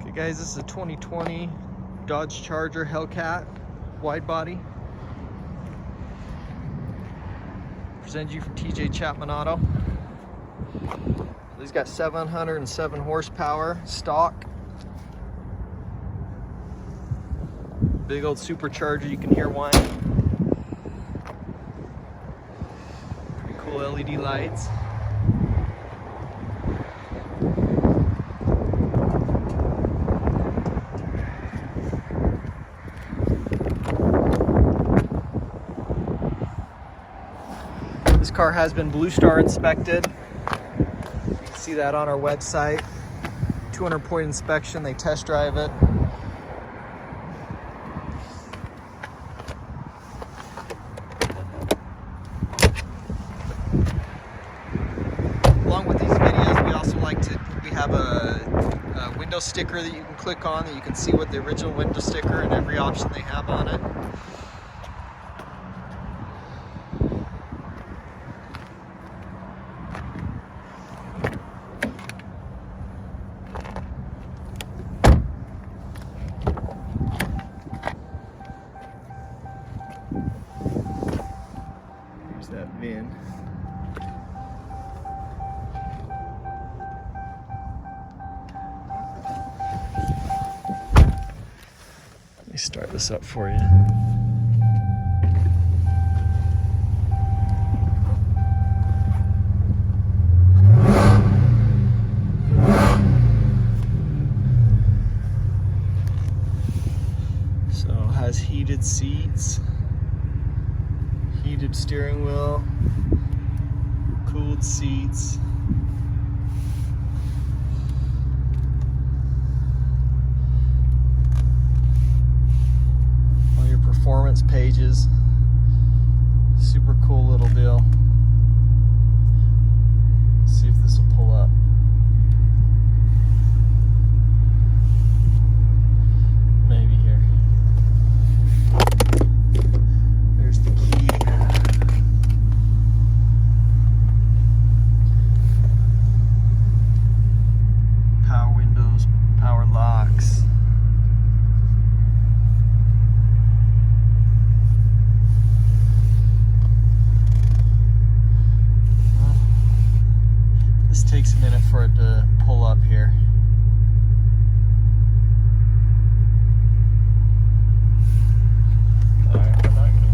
Okay guys, this is a 2020 Dodge Charger Hellcat wide body. Presented you from TJ Chapman Auto. He's got 707 horsepower stock. Big old supercharger, you can hear whine. Pretty cool LED lights. This car has been Blue Star inspected. You can see that on our website. 200-point inspection, they test drive it. Along with these videos, we have a window sticker that you can click on that you can see what the original window sticker and every option they have on it. Here's that VIN. Let me start this up for you. So it has heated seats, heated steering wheel, cooled seats. All your performance pages. Super cool little deal. Let's see if this will pull up. Maybe here. There's the key. Power windows, power locks. This takes a minute for it to pull up here. Alright, we're not gonna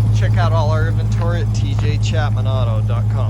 wait. Check out all our inventory at tjchapmanauto.com.